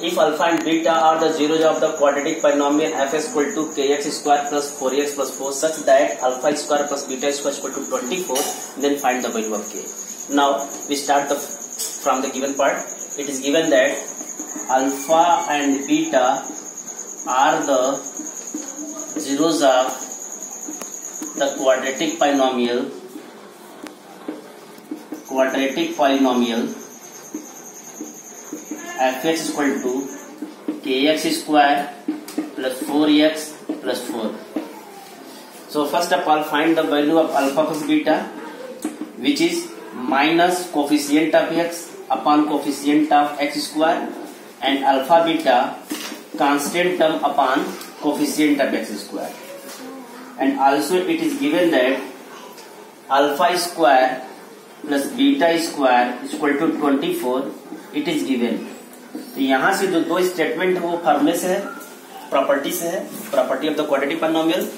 If alpha and beta are the zeros of the quadratic polynomial fx equal to kx square plus 4x plus 4 such that alpha square plus beta square equal to 24, then find the value of k. Now we start from the given part. It is given that alpha and beta are the zeros of the quadratic polynomial fx equal to kx square plus 4x plus 4. So first of all find the value of alpha plus beta, which is minus coefficient of x upon coefficient of x square, and alpha beta constant term upon coefficient of x square. And also it is given that alpha square plus beta square is equal to 24. It is given. तो यहाँ से जो दो statement है वो फॉर्मूले से है, प्रॉपर्टी से है, property of the quadratic polynomial,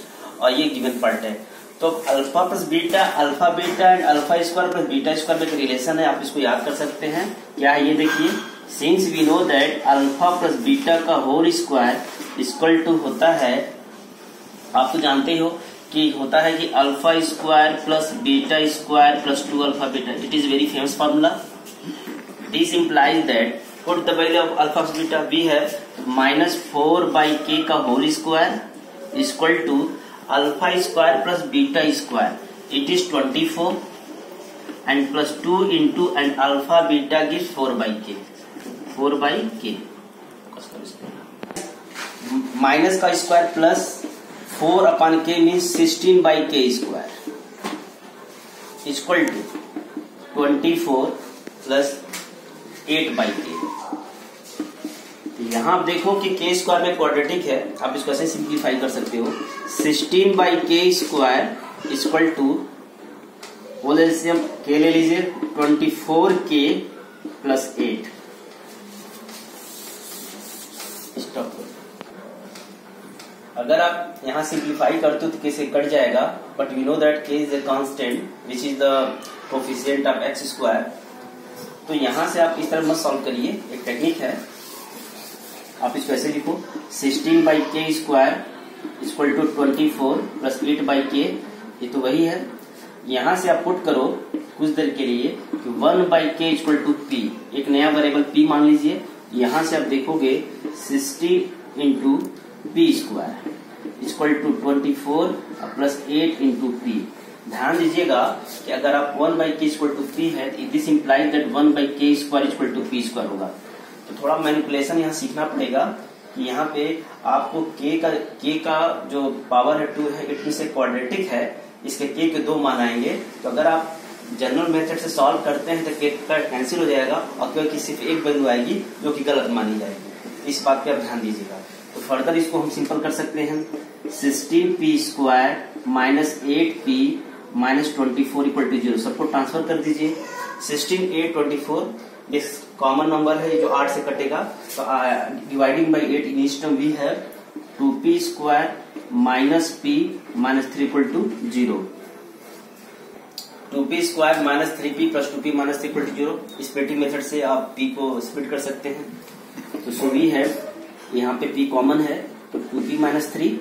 और ये गिवन पार्ट है. तो alpha plus beta, alpha beta and alpha square plus beta square में एक रिलेशन है, आप इसको याद कर सकते हैं. क्या है ये देखिए, since we know that alpha plus beta का होल स्क्वायर इक्वल टू होता है, आप तो जानते हो कि होता है कि alpha square plus beta square plus 2 alpha beta. It is very famous formula. This implies that put the value of alpha plus beta, we have minus 4 by k का whole square is equal to alpha square plus beta square. It is 24 and plus 2 into and alpha beta gives 4 by k. 4 by k. Minus का square plus 4 upon k means 16 by k square is equal to 24 plus 8 by k. यहां आप देखो कि k square में quadratic है, आप इसको ऐसे सिंप्लीफाई कर सकते हो. 16 by k square equal to whole LCM k ले लीजिए 24k प्लस 8. स्टॉप. अगर आप यहां सिंप्लीफाई करते हो तो k से कट जाएगा, but we know that k is a constant which is the coefficient of x square. तो यहां से आप इस तरह मत सॉल्व करिए, एक टेक्निक है, आप इसको ऐसे लिखो 16 by k square equal to 24 plus 8 by k. ये तो वही है. यहां से आप पुट करो कुछ देर के लिए कि 1 by k equal to p, एक नया वेरिएबल p मान लीजिए. यहां से आप देखोगे 60 into p square equal to 24 plus 8 into p. ध्यान दीजिएगा कि अगर आप 1 by k equal to p है, this implies that 1 by k square equal to p square होगा. तो थोड़ा मैनिपुलेशन यहाँ सीखना पड़ेगा कि यहाँ पे आपको k का जो पावर है 2 है, इट से क्वाड्रेटिक है, इसके k के 2 मान आएंगे. तो अगर आप जनरल मेथड से सॉल्व करते हैं तो k का कैंसिल हो जाएगा और क्योंकि सिर्फ एक वैल्यू आएगी जो कि गलत मानी जाएगी. इस बात पे आप ध्यान दीजिएगा. तो फर्दर इसको हम सिंपल कर सकते हैं. 16p square minus 8p minus 24 equal to 0. सबको ट्रांसफर कर दीजिए. 16 8 24 इस कॉमन नंबर है जो 8 से कटेगा, तो डिवाइडिंग बाई 8 इन इस term we have 2p square minus p minus 3 equal to 0. 2p square minus 3p plus 2p minus 3 equal to 0. Splitting method से आप p को स्प्लिट कर सकते हैं. तो सो वी हैव, यहाँ पे p कॉमन है तो 2p माइनस 3,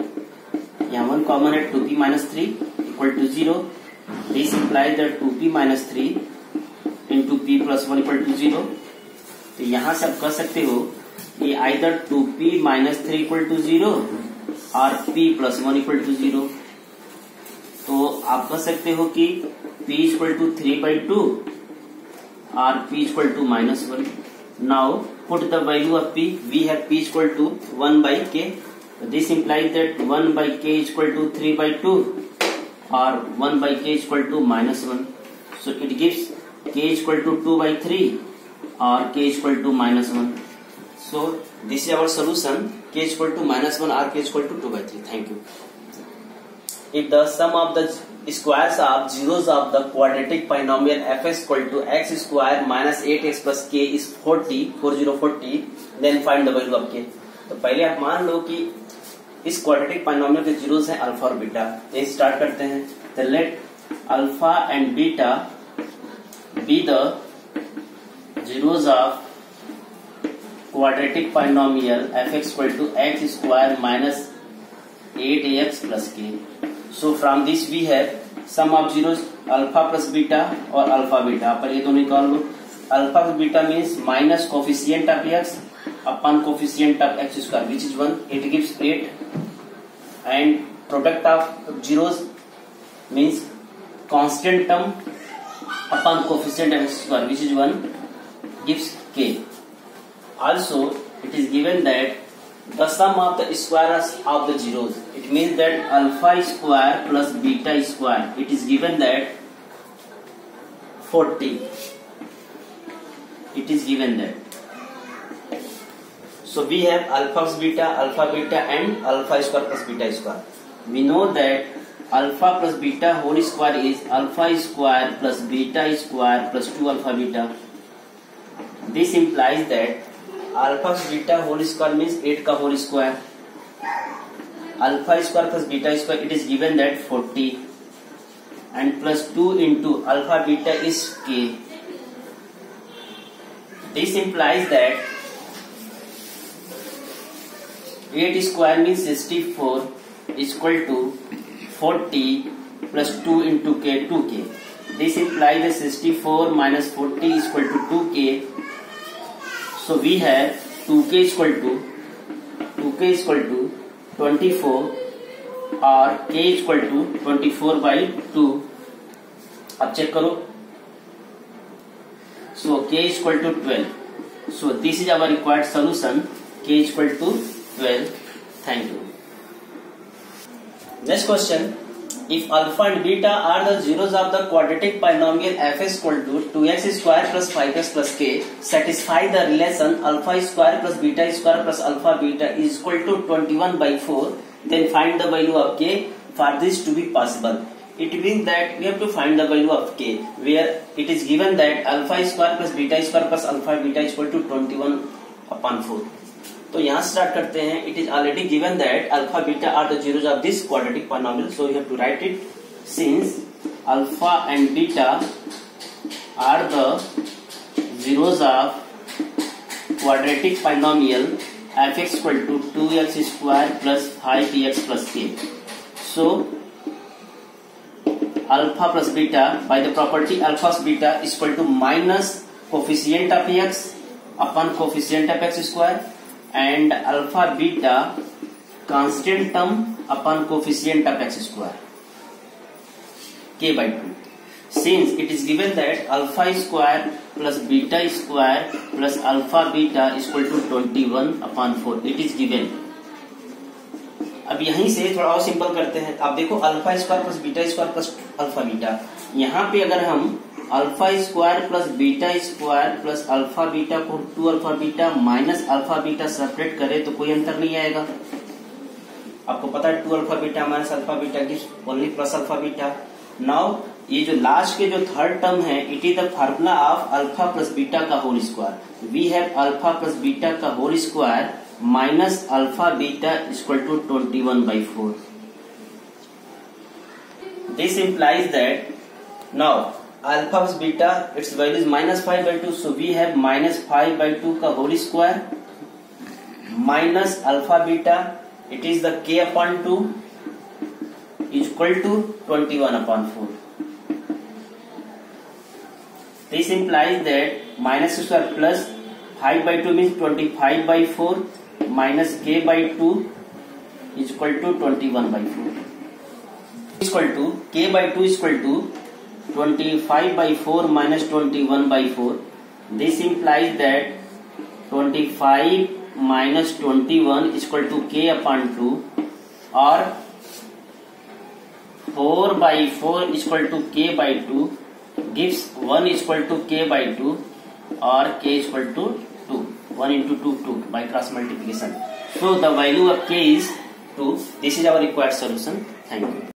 यहाँ 1 कॉमन है 2p minus 3 equal to 0. This implies that 2p minus 3 into p plus 1 equal to 0. तो यहां से आप कह सकते हो कि either 2p minus 3 equal to 0 और p प्लस 1 इक्वल टू 0. तो आप कह सकते हो कि p इक्वल टू 3/2 और p equal to minus 1. Now put the value of p. We have p equal to 1 by k. This implies that 1 by k equal to 3/2 और 1 by k equal to minus 1. So it gives k equal to 2/3 और k equal to minus 1. So this is our solution, k equal to minus 1 और k equal to 2/3. Thank you. If the sum of the squares of zeros of the quadratic polynomial fx equal to x square minus 8x plus k is 40, then find the value of k. तो पहले आप मान लो कि इस quadratic polynomial के zeros हैं alpha और beta. ये स्टार्ट करते हैं. तो let alpha and beta be the zeros of quadratic polynomial fx equal to x square minus 8ax plus k. So from this we have sum of zeros alpha plus beta और alpha beta. पर ये दोनों निकाल लो. Alpha plus beta means minus coefficient of x upon coefficient of x square, which is 1. It gives 8. And product of zeros means constant term upon coefficient of x square, which is 1, gives k. Also, it is given that the sum of the squares of the zeros, it means that alpha square plus beta square, it is given that 40. It is given that. So we have alpha plus beta and alpha square plus beta square. We know that alpha plus beta whole square is alpha square plus beta square plus 2 alpha beta. This implies that alpha plus beta whole square means 8 का whole square. Alpha square plus beta square, it is given that 40 and plus 2 into alpha beta is k. This implies that 8 square means 64 is equal to 40 plus 2 into k, 2k. This implies that 64 minus 40 is equal to 2k. So we have 2k is equal to 24 और k is equal to 24 by 2. अब check करो. So k is equal to 12. So this is our required solution. K is equal to 12. Thank you. Next question. If alpha and beta are the zeros of the quadratic polynomial fx equal to 2x square plus 5x plus k, satisfy the relation alpha square plus beta square plus alpha beta is equal to 21 by 4, then find the value of k. For this to be possible, it means that we have to find the value of k, where it is given that alpha square plus beta square plus alpha beta is equal to 21 upon 4. तो यहाँ start करते हैं. It is already given that alpha beta are the zeros of this quadratic polynomial, so you have to write it. Since alpha and beta are the zeros of quadratic polynomial fx equal to 2x square plus 5x plus k. So alpha plus beta by the property alpha plus beta is equal to minus coefficient of x upon coefficient of x square and alpha beta constant term upon coefficient of x square k by 2. Since it is given that alpha square plus beta square plus alpha beta is equal to 21 upon 4, it is given. अब यहीं से थोड़ा और simple करते हैं. आप देखो alpha square plus beta square plus alpha beta, यहाँ पे अगर हम alpha square plus beta square plus alpha beta को 2 alpha beta minus alpha beta separate करें तो कोई अंतर नहीं आएगा. आपको पता है 2 alpha beta minus alpha beta gives only plus alpha beta. Now ये जो लास्ट के जो थर्ड टर्म है, it is the formula of alpha plus beta का whole square. We have alpha plus beta का whole square minus alpha beta equal to 21 by 4. This implies that now alpha plus beta its value is minus 5 by 2, so we have minus 5 by 2 का whole square minus alpha beta, it is the k upon 2 is equal to 21 upon 4. This implies that minus square plus 5 by 2 means 25 by 4 minus k by 2 is equal to 21 by 4. Equal to k by 2 is equal to 25 by 4 minus 21 by 4. This implies that 25 minus 21 is equal to k upon 2, or 4 by 4 is equal to k by 2 gives 1 is equal to k by 2, or k is equal to 2. 1 into 2, 2 by cross multiplication. So the value of k is 2. This is our required solution. Thank you.